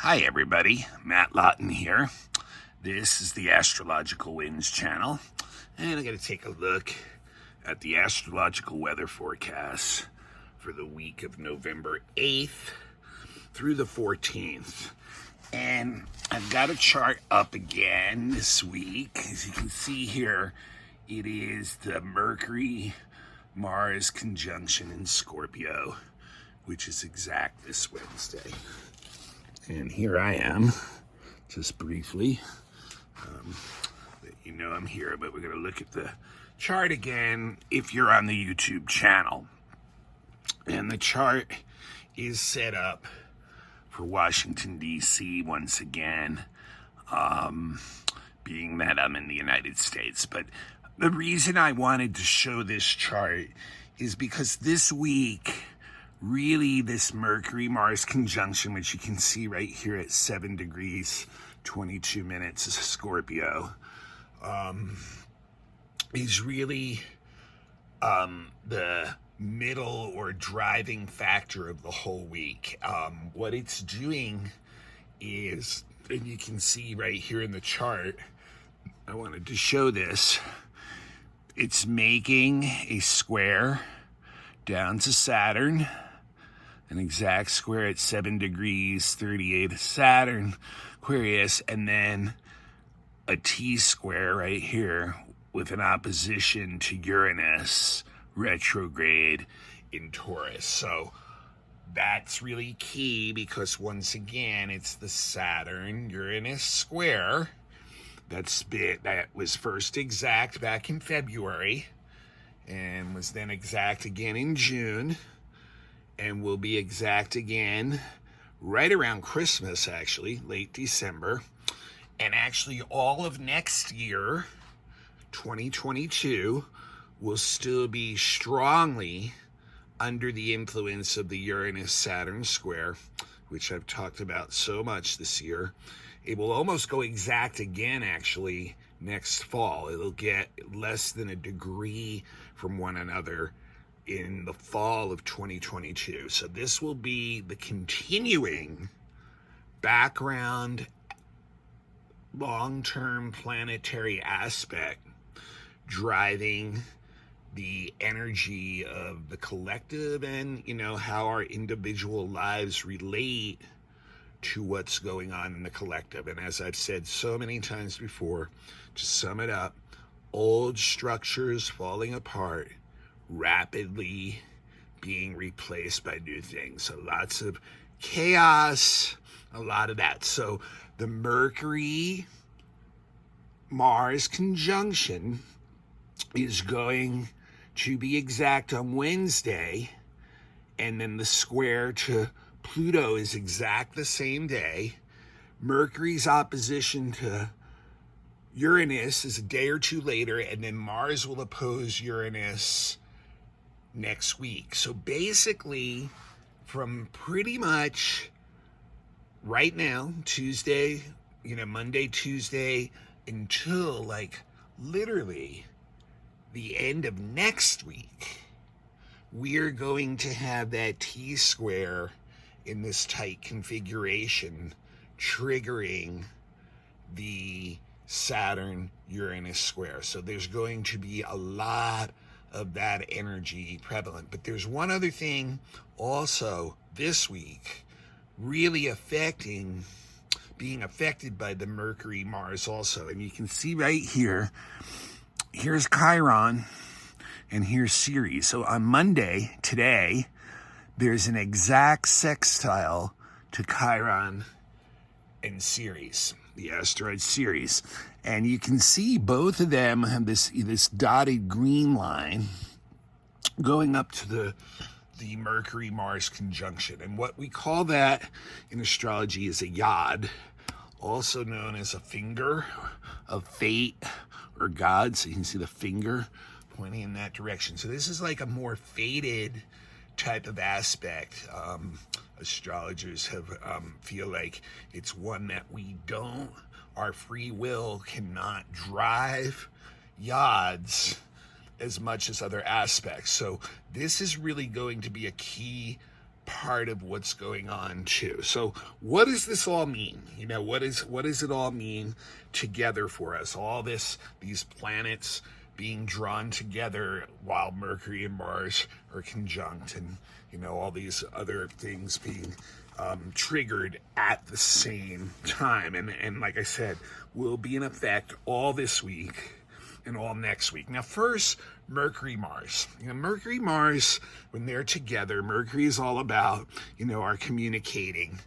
Hi everybody, Matt Lawton here. This is the Astrological Winds channel, and I'm going to take a look at the astrological weather forecast for the week of November 8th through the 14th. And I've got a chart up again this week. As you can see here, it is the Mercury Mars Conjunction in Scorpio, which is exact this Wednesday. And here I am, just briefly, that you know I'm here, but we're going to look at the chart again if you're on the YouTube channel. And the chart is set up for Washington, D.C. once again, being that I'm in the United States. But the reason I wanted to show this chart is because this week, really, this Mercury Mars conjunction, which you can see right here at 7 degrees 22 minutes Scorpio, is really the middle or driving factor of the whole week. What it's doing is, and you can see right here in the chart, I wanted to show this, it's making a square down to Saturn, an exact square at 7 degrees 38 of Saturn, Aquarius, and then a T-square right here with an opposition to Uranus retrograde in Taurus. So that's really key because once again, it's the Saturn-Uranus square that was first exact back in February and was then exact again in June, and will be exact again right around Christmas, actually, late December. And actually all of next year, 2022, will still be strongly under the influence of the Uranus-Saturn square, which I've talked about so much this year. It will almost go exact again, actually, next fall. It'll get less than a degree from one another in the fall of 2022. So this will be the continuing background long-term planetary aspect driving the energy of the collective and, how our individual lives relate to what's going on in the collective. And as I've said so many times before, to sum it up, old structures falling apart, rapidly being replaced by new things. So lots of chaos, a lot of that. So the Mercury Mars conjunction is going to be exact on Wednesday, and then the square to Pluto is exact the same day. Mercury's opposition to Uranus is a day or two later, and then Mars will oppose Uranus next week. So basically, from pretty much right now, Tuesday, Monday, Tuesday, until like literally the end of next week, we're going to have that T-square in this tight configuration triggering the Saturn-Uranus square. So there's going to be a lot of that energy prevalent. But there's one other thing also this week really being affected by the Mercury Mars also. And you can see right here, here's Chiron and here's Ceres. So on Monday, today, there's an exact sextile to Chiron and Ceres, the asteroid Ceres. And you can see both of them have this dotted green line going up to the Mercury-Mars conjunction. And what we call that in astrology is a yod, also known as a finger of fate or God. So you can see the finger pointing in that direction. So this is like a more fated type of aspect. Astrologers feel like it's one that our free will cannot drive yods as much as other aspects. So this is really going to be a key part of what's going on too. So what does this all mean? What does it all mean together for us? All these planets being drawn together while Mercury and Mars are conjunct, and all these other things being triggered at the same time. And like I said, will be in effect all this week and all next week. Now, first, Mercury Mars. Mercury Mars, when they're together, Mercury is all about, our communicating.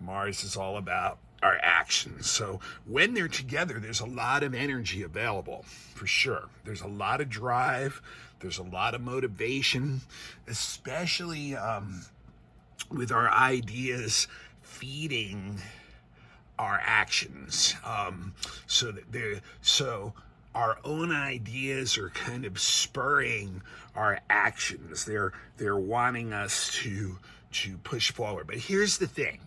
Mars is all about our actions. So when they're together, there's a lot of energy available, for sure. There's a lot of drive. There's a lot of motivation, especially with our ideas feeding our actions. So our own ideas are kind of spurring our actions. They're wanting us to push forward. But here's the thing.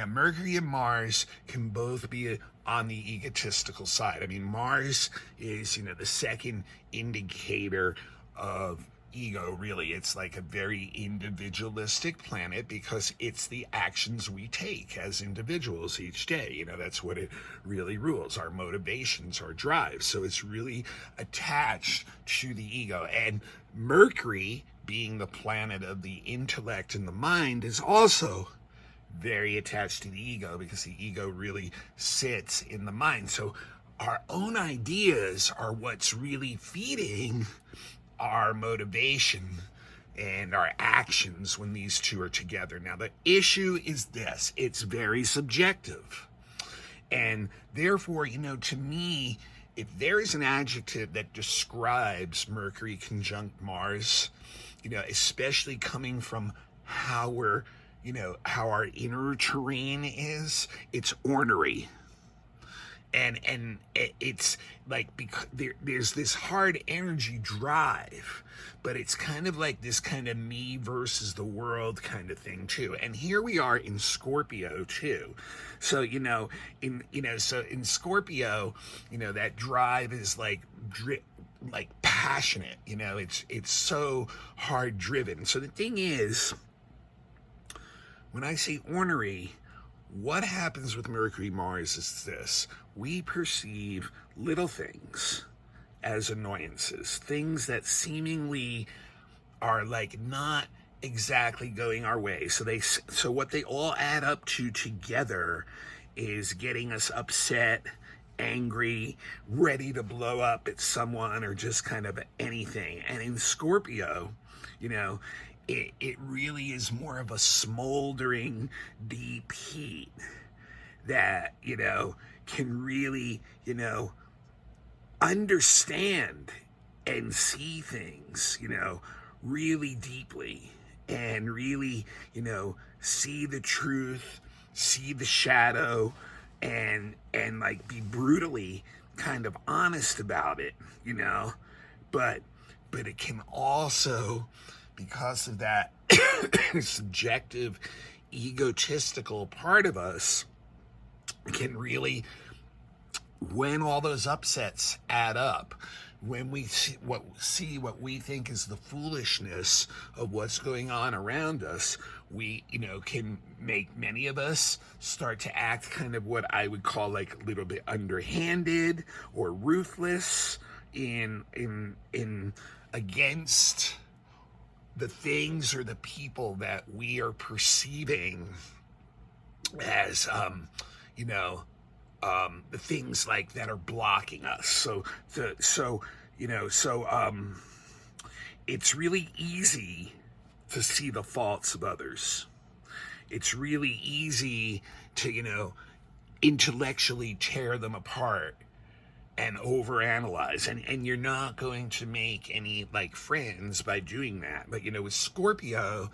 Mercury and Mars can both be on the egotistical side. I mean, Mars is, the second indicator of ego, really. It's like a very individualistic planet because it's the actions we take as individuals each day. That's what it really rules, our motivations, our drives. So it's really attached to the ego. And Mercury, being the planet of the intellect and the mind, is also very attached to the ego because the ego really sits in the mind. So our own ideas are what's really feeding our motivation and our actions when these two are together. Now, the issue is this: it's very subjective. And therefore, to me, if there is an adjective that describes Mercury conjunct Mars, especially coming from how how our inner terrain is, it's ornery. And it's like, because there's this hard energy drive, but it's kind of like this kind of me versus the world kind of thing too. And here we are in Scorpio too. So in Scorpio, that drive is like passionate. It's so hard driven. So the thing is, when I say ornery, what happens with Mercury Mars is this: we perceive little things as annoyances, things that seemingly are like not exactly going our way. So what they all add up to together is getting us upset, angry, ready to blow up at someone or just kind of anything. And in Scorpio, it really is more of a smoldering, deep heat that, can really, understand and see things, really deeply, and really, see the truth, see the shadow, and like be brutally kind of honest about it, but it can also, because of that subjective, egotistical part of us, can really, when all those upsets add up, when we see what we think is the foolishness of what's going on around us, we, can make many of us start to act kind of what I would call like a little bit underhanded or ruthless in against the things or the people that we are perceiving as, the things like that are blocking us. So it's really easy to see the faults of others. It's really easy to, intellectually tear them apart and overanalyze, and you're not going to make any like friends by doing that. But with Scorpio,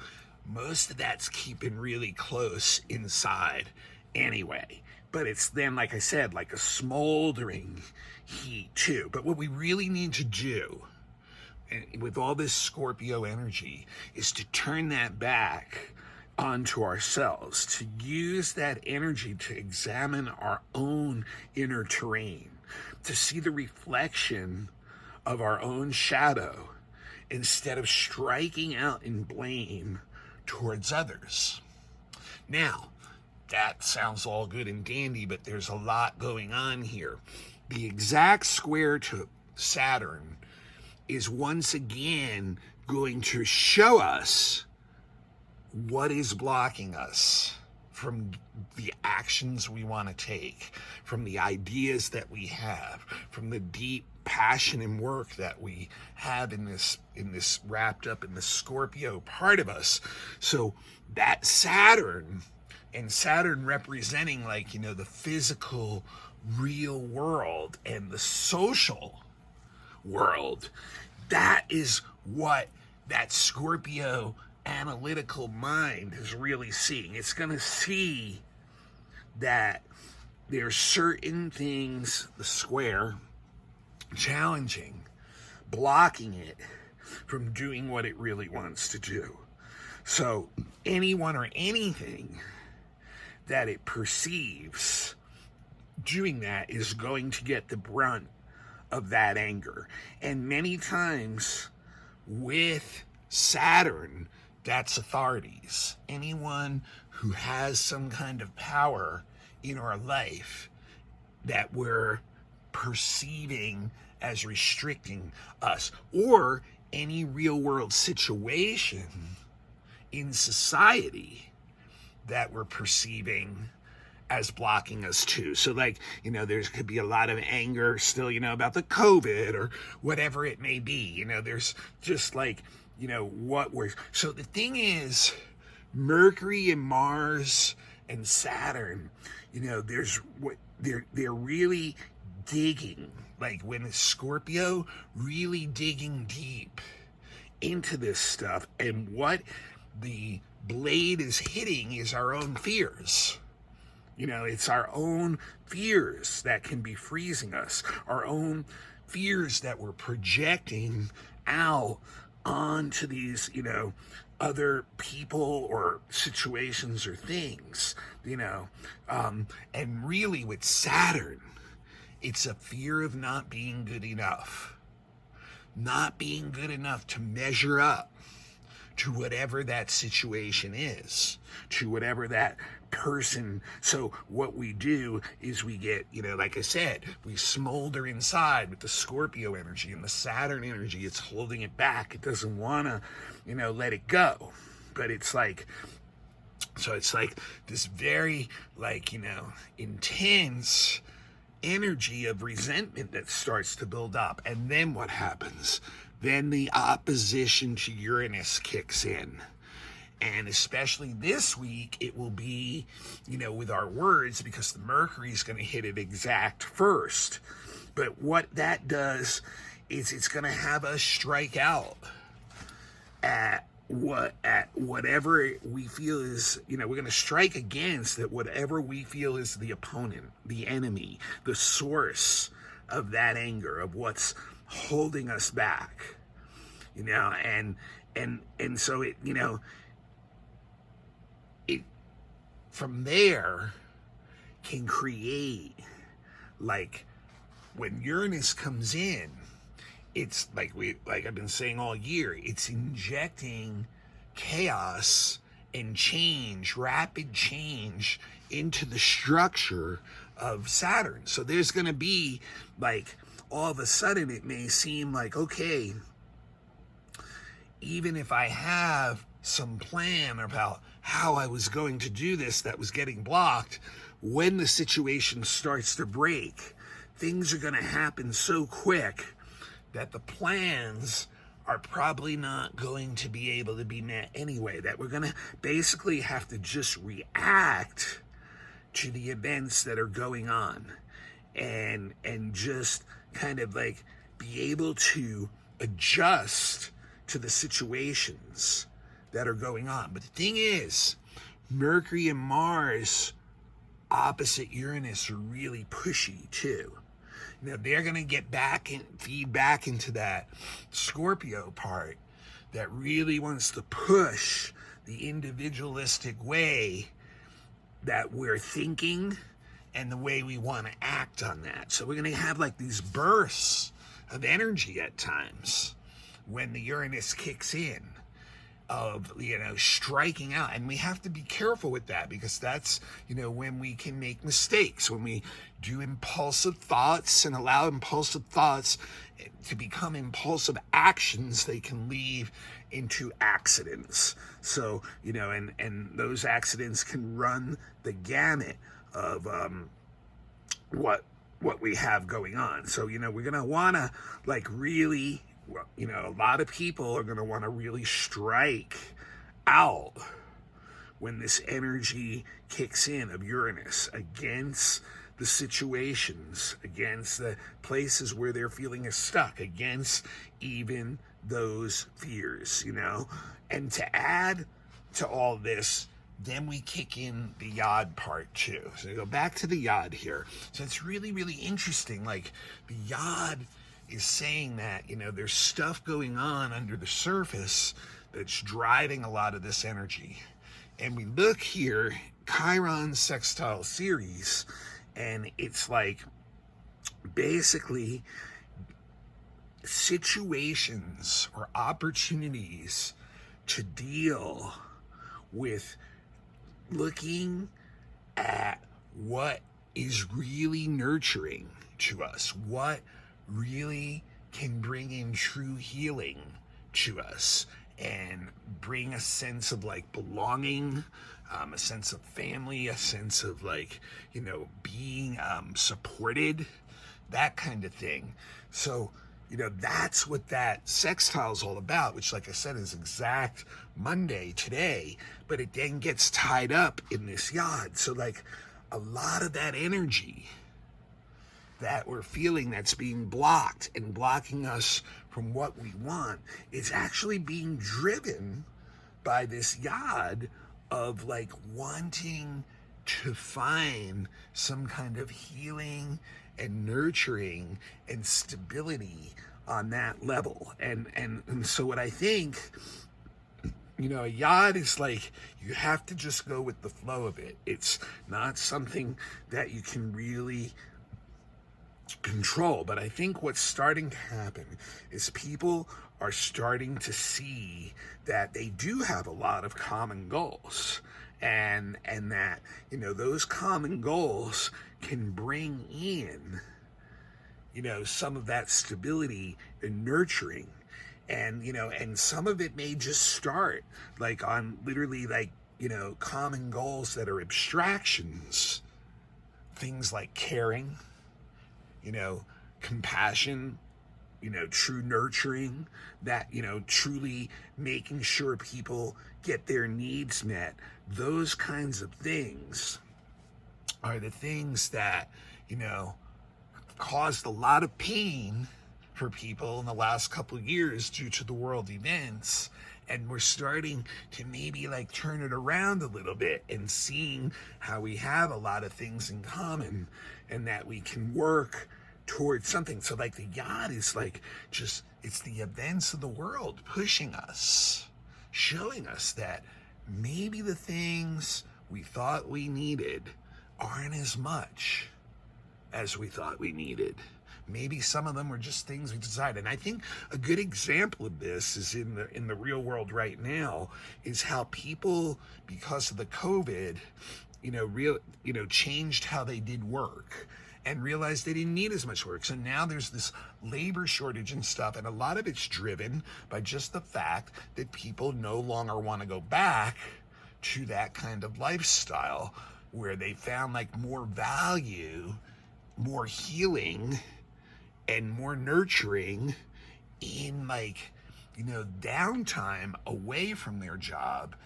most of that's keeping really close inside anyway. But it's then, like I said, like a smoldering heat too. But what we really need to do, and with all this Scorpio energy, is to turn that back onto ourselves, to use that energy to examine our own inner terrain, to see the reflection of our own shadow, instead of striking out in blame towards others. Now, that sounds all good and dandy, but there's a lot going on here. The exact square to Saturn is once again going to show us what is blocking us from the actions we want to take, from the ideas that we have, from the deep passion and work that we have in this wrapped up in the Scorpio part of us. So that Saturn, and Saturn representing, like, you know, the physical real world and the social world, that is what that Scorpio analytical mind is really seeing. It's going to see that there's certain things, the square, challenging, blocking it from doing what it really wants to do. So anyone or anything that it perceives doing that is going to get the brunt of that anger. And many times with Saturn, that's authorities. Anyone who has some kind of power in our life that we're perceiving as restricting us, or any real world situation in society that we're perceiving as blocking us too. So, like, you know, there could be a lot of anger still, you know, about the COVID or whatever it may be. You know, there's just like, you know, what we're, so the thing is, Mercury and Mars and Saturn, you know, there's what they're really digging, like when it's Scorpio, really digging deep into this stuff. And what the blade is hitting is our own fears. You know, it's our own fears that can be freezing us, our own fears that we're projecting out onto these, you know, other people or situations or things, you know. And really with Saturn, it's a fear of not being good enough. Not being good enough to measure up to whatever that situation is, to whatever that person. So what we do is we get, you know, like I said, we smolder inside with the Scorpio energy, and the Saturn energy, it's holding it back. It doesn't want to, you know, let it go. But it's like, so it's like this very, like, you know, intense energy of resentment that starts to build up. And then what happens? Then the opposition to Uranus kicks in. And especially this week, it will be, you know, with our words, because the Mercury is going to hit it exact first. But what that does is it's going to have us strike out at whatever we feel is, you know, we're going to strike against at whatever we feel is the opponent, the enemy, the source of that anger, of what's holding us back, you know. And so it, you know, it from there can create, like, when Uranus comes in, it's like I've been saying all year, it's injecting chaos and change, rapid change into the structure of Saturn. So there's going to be, like, all of a sudden it may seem like, okay, even if I have some plan about how I was going to do this that was getting blocked, when the situation starts to break, things are going to happen so quick that the plans are probably not going to be able to be met anyway, that we're going to basically have to just react to the events that are going on, and just kind of like be able to adjust to the situations that are going on. But the thing is, Mercury and Mars opposite Uranus are really pushy too. Now they're going to get back and feed back into that Scorpio part that really wants to push the individualistic way that we're thinking and the way we want to act on that. So we're going to have like these bursts of energy at times when the Uranus kicks in. of, striking out. And we have to be careful with that, because that's, when we can make mistakes, when we do impulsive thoughts and allow impulsive thoughts to become impulsive actions, they can lead into accidents. So, and those accidents can run the gamut of what we have going on. So, we're going to want to really, a lot of people are going to want to really strike out when this energy kicks in of Uranus against the situations, against the places where they're feeling stuck, against even those fears, And to add to all this, then we kick in the yod part too. So we go back to the yod here. So it's really, really interesting. Like, the yod is saying that, there's stuff going on under the surface that's driving a lot of this energy. And we look here, Chiron sextile series, and it's basically situations or opportunities to deal with looking at what is really nurturing to us, what really can bring in true healing to us and bring a sense of belonging, a sense of family, a sense of being supported, that kind of thing. So, that's what that sextile is all about, which, like I said, is exact Monday today, but it then gets tied up in this yod. So a lot of that energy that we're feeling that's being blocked and blocking us from what we want is actually being driven by this yod of wanting to find some kind of healing and nurturing and stability on that level. And so what I think, a yod is you have to just go with the flow of it. It's not something that you can really control. But I think what's starting to happen is people are starting to see that they do have a lot of common goals, and that those common goals can bring in some of that stability and nurturing, and and some of it may just start on literally common goals that are abstractions, things like caring, compassion, true nurturing, that, truly making sure people get their needs met. Those kinds of things are the things that, caused a lot of pain for people in the last couple of years due to the world events. And we're starting to maybe turn it around a little bit and seeing how we have a lot of things in common and that we can work towards something. So the yod is just, it's the events of the world pushing us, showing us that maybe the things we thought we needed aren't as much as we thought we needed. Maybe some of them were just things we decided. And I think a good example of this is in the real world right now, is how people, because of the COVID, changed how they did work and realized they didn't need as much work. So now there's this labor shortage and stuff, and a lot of it's driven by just the fact that people no longer want to go back to that kind of lifestyle where they found more value, more healing, and more nurturing in downtime away from their job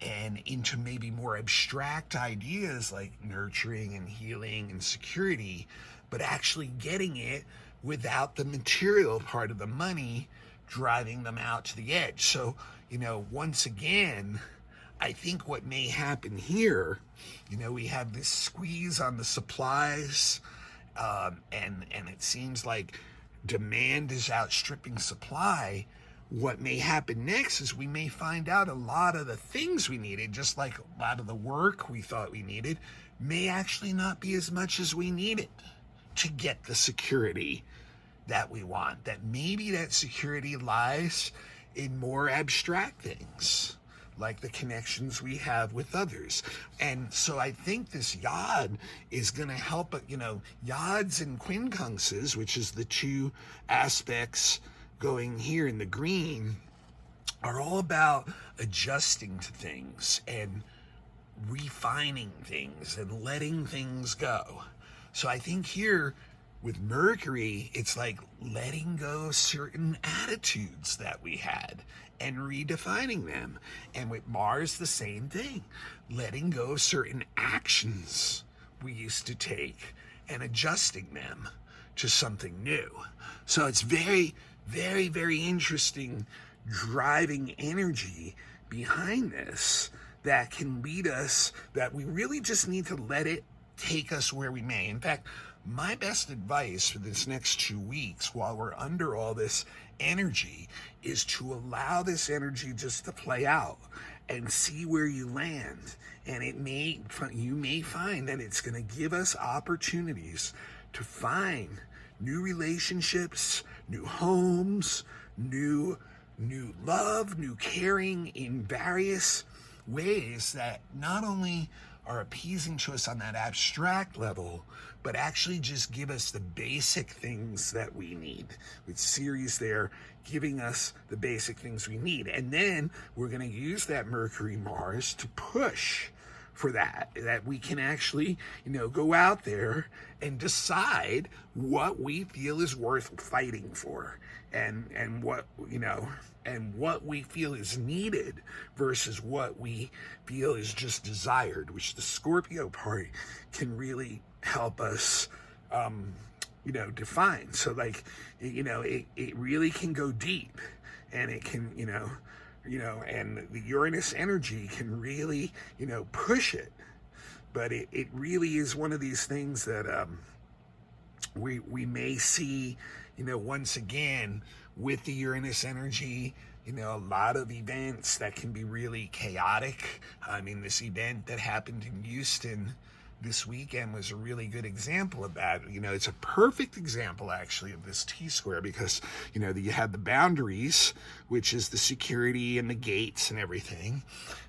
and into maybe more abstract ideas like nurturing and healing and security, but actually getting it without the material part of the money driving them out to the edge. So, once again, I think what may happen here, we have this squeeze on the supplies, and it seems like demand is outstripping supply. What may happen next is we may find out a lot of the things we needed, just like a lot of the work we thought we needed, may actually not be as much as we needed to get the security that we want. That maybe that security lies in more abstract things, like the connections we have with others. And so I think this yod is going to help, yods and quincunxes, which is the two aspects going here in the green, are all about adjusting to things and refining things and letting things go. So I think here with Mercury, it's like letting go of certain attitudes that we had and redefining them. And with Mars, the same thing, letting go of certain actions we used to take and adjusting them to something new. So it's very, very, very interesting driving energy behind this that can lead us, that we really just need to let it take us where we may. In fact, my best advice for this next 2 weeks while we're under all this energy is to allow this energy just to play out and see where you land. And you may find that it's going to give us opportunities to find new relationships, new homes, new love, new caring in various ways that not only are appeasing to us on that abstract level, but actually just give us the basic things that we need. With Ceres there giving us the basic things we need. And then we're going to use that Mercury Mars to push for that we can actually, go out there and decide what we feel is worth fighting for, and what, and what we feel is needed versus what we feel is just desired, which the Scorpio part can really help us, define. So like, it really can go deep, and it can, and the Uranus energy can really, push it. But it really is one of these things that we may see, once again, with the Uranus energy, a lot of events that can be really chaotic. I mean, this event that happened in Houston this weekend was a really good example of that. It's a perfect example, actually, of this T-square because, you have the boundaries, which is the security and the gates and everything.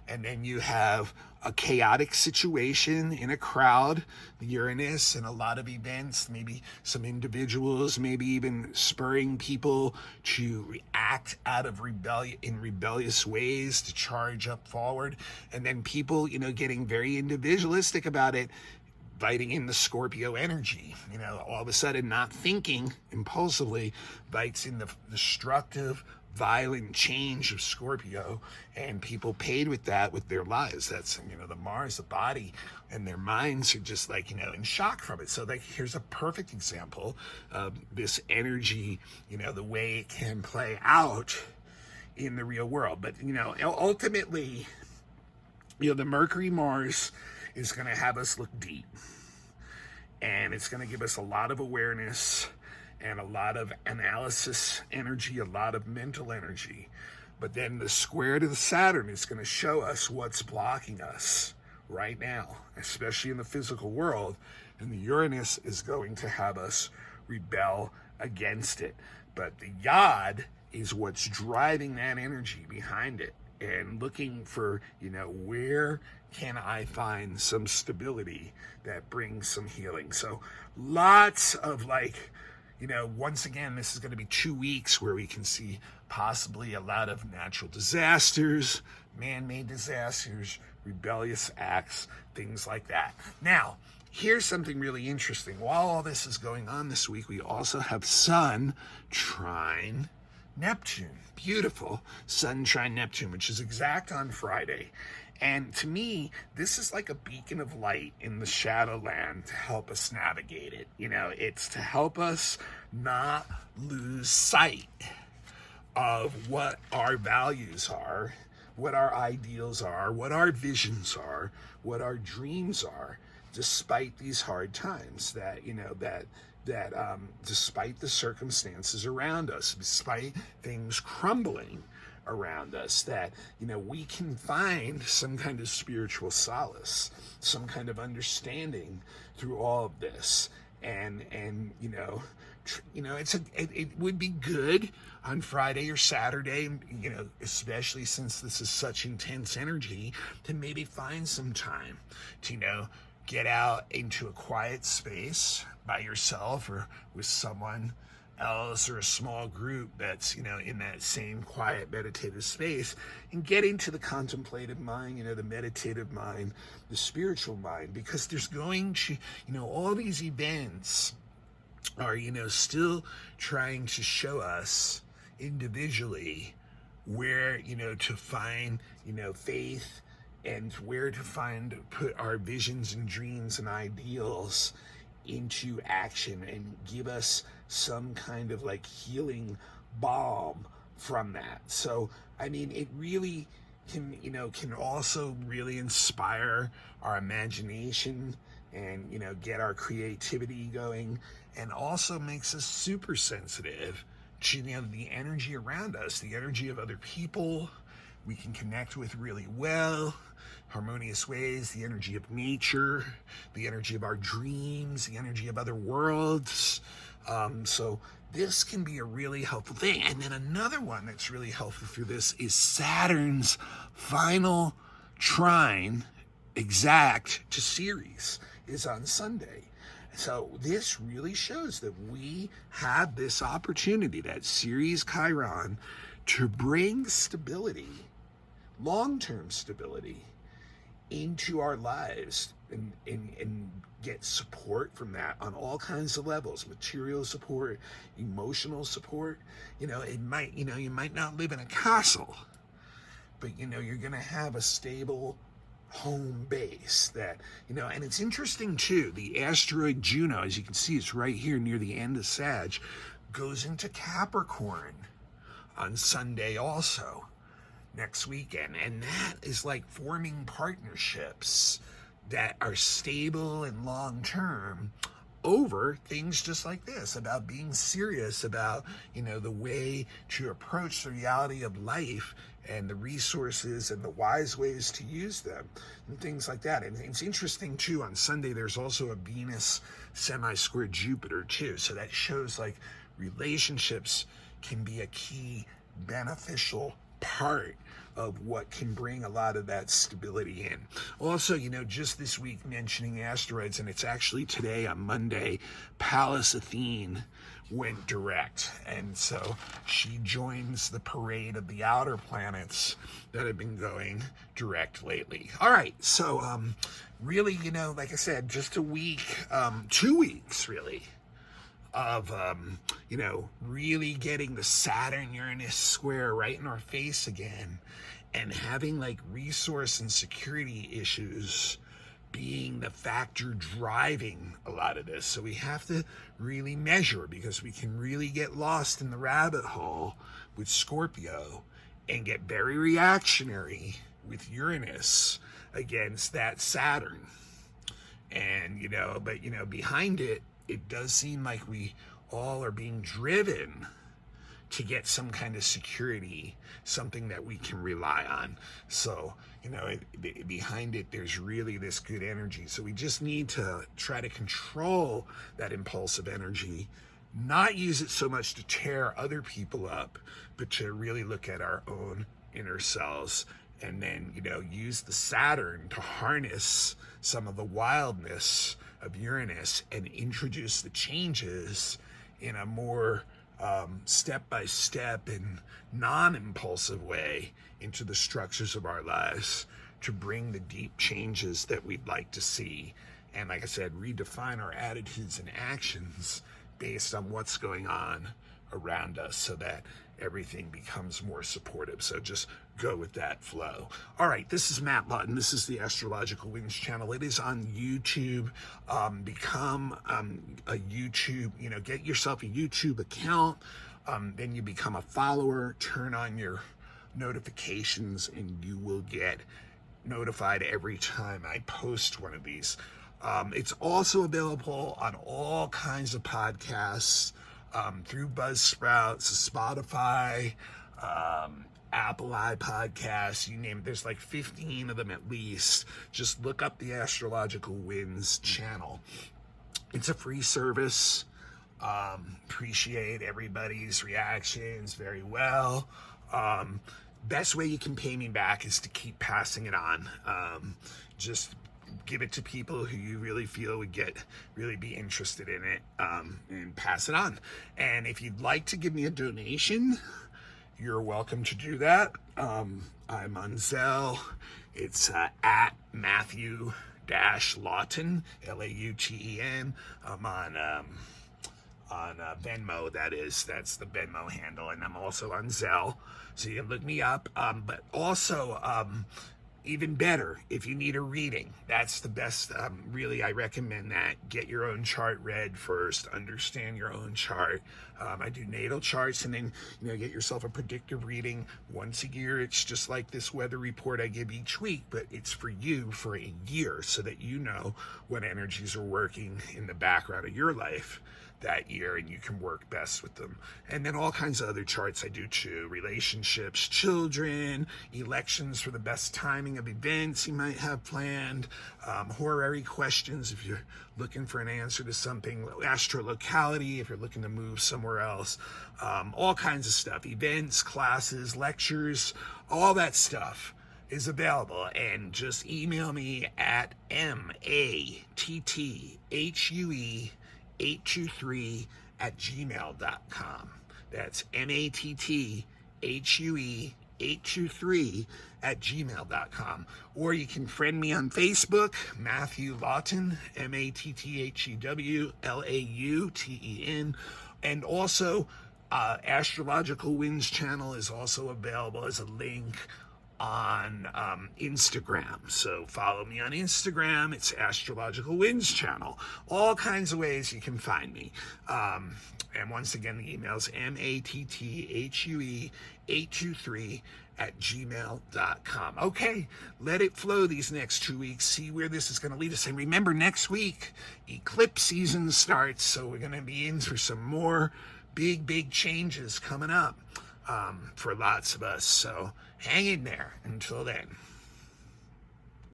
And then you have a chaotic situation in a crowd, the Uranus, and a lot of events, maybe some individuals, maybe even spurring people to react out of rebellious ways, to charge up forward. And then people, getting very individualistic about it, inviting in the Scorpio energy, all of a sudden not thinking impulsively, invites in the destructive, violent change of Scorpio, and people paid with that with their lives. That's, the Mars, the body, and their minds are just like, in shock from it. So like, here's a perfect example of this energy, the way it can play out in the real world. But, ultimately, the Mercury Mars is going to have us look deep, and it's going to give us a lot of awareness and a lot of analysis energy, a lot of mental energy. But then the square to the Saturn is going to show us what's blocking us right now, especially in the physical world. And the Uranus is going to have us rebel against it. But the Yod is what's driving that energy behind it, and looking for, where can I find some stability that brings some healing. So lots of once again, this is going to be 2 weeks where we can see possibly a lot of natural disasters, man-made disasters, rebellious acts, things like that. Now, here's something really interesting. While all this is going on this week, we also have Sun trine Neptune. Beautiful Sun trine Neptune, which is exact on Friday. And to me, this is like a beacon of light in the shadowland to help us navigate it. It's to help us not lose sight of what our values are, what our ideals are, what our visions are, what our dreams are, despite these hard times that, despite the circumstances around us, despite things crumbling around us, that we can find some kind of spiritual solace, some kind of understanding through all of this. and it would be good on Friday or Saturday, especially since this is such intense energy, to maybe find some time to get out into a quiet space by yourself or with someone else or a small group that's in that same quiet meditative space, and get into the contemplative mind, the meditative mind, the spiritual mind, because there's going to all these events are still trying to show us individually where to find faith, and where to put our visions and dreams and ideals into action, and give us some kind of like healing balm from that. So I mean, it really can also really inspire our imagination, and get our creativity going, and also makes us super sensitive to the energy around us, the energy of other people. We can connect with really well, harmonious ways, the energy of nature, the energy of our dreams, the energy of other worlds. So this can be a really helpful thing. And then another one that's really helpful through this is Saturn's final trine exact to Ceres is on Sunday. So this really shows that we have this opportunity, that Ceres Chiron, to bring stability, long-term stability, into our lives, and get support from that on all kinds of levels: material support, emotional support. You might not live in a castle, but you're gonna have a stable home base that and it's interesting too, the asteroid Juno, as you can see, it's right here near the end of Sag, goes into Capricorn on Sunday also next weekend, and that is like forming partnerships that are stable and long term over things just like this, about being serious about the way to approach the reality of life, and the resources and the wise ways to use them, and things like that. And it's interesting too, on Sunday there's also a Venus semi-square Jupiter too, so that shows like relationships can be a key beneficial part of what can bring a lot of that stability in. Also, just this week, mentioning asteroids, and it's actually today on Monday, Pallas Athene went direct, and so she joins the parade of the outer planets that have been going direct lately. All right, so really, like I said, just a week, 2 weeks really, of really getting the Saturn Uranus square right in our face again, and having like resource and security issues being the factor driving a lot of this. So we have to really measure, because we can really get lost in the rabbit hole with Scorpio and get very reactionary with Uranus against that Saturn. And but behind it, it does seem like we all are being driven to get some kind of security, something that we can rely on. So behind it, there's really this good energy. So we just need to try to control that impulsive energy, not use it so much to tear other people up, but to really look at our own inner selves, and then use the Saturn to harness some of the wildness of Uranus and introduce the changes in a more step-by-step and non-impulsive way into the structures of our lives, to bring the deep changes that we'd like to see. And like I said, redefine our attitudes and actions based on what's going on around us, so that everything becomes more supportive. So just go with that flow. All right, this is Matt Lutton. This is the Astrological Winds channel. It is on YouTube. Become a YouTube, get yourself a YouTube account. Then you become a follower, turn on your notifications, and you will get notified every time I post one of these. It's also available on all kinds of podcasts, through Buzzsprout, Spotify, Apple iPodcasts, you name it. There's like 15 of them at least. Just look up the Astrological Winds channel. It's a free service. Appreciate everybody's reactions very well. Best way you can pay me back is to keep passing it on. Just give it to people who you really feel would really be interested in it, and pass it on. And if you'd like to give me a donation, you're welcome to do that. I'm on Zelle. It's at Matthew-Lawton, Lauten. I'm on Venmo, that's the Venmo handle, and I'm also on Zelle, so you can look me up. But also, even better, if you need a reading, that's the best. Really, I recommend that. Get your own chart read first, understand your own chart. I do natal charts, and then get yourself a predictive reading once a year. It's just like this weather report I give each week, but it's for you for a year, so that you know what energies are working in the background of your life that year, and you can work best with them. And then all kinds of other charts I do too: relationships, children, elections for the best timing of events you might have planned, horary questions if you're looking for an answer to something, astrolocality if you're looking to move somewhere else, all kinds of stuff, events, classes, lectures, all that stuff is available. And just email me at matthure823@gmail.com. That's matthure823@gmail.com. Or you can friend me on Facebook, Matthew Lawton, MATTHEWLAUTEN. And also, Astrological Winds channel is also available as a link on Instagram. So follow me on Instagram. It's Astrological Winds channel. All kinds of ways you can find me. And once again, the email is matthure823@gmail.com. Okay, let it flow these next 2 weeks. See where this is going to lead us. And remember, next week, eclipse season starts. So we're going to be in for some more big changes coming up for lots of us. So hang in there until then.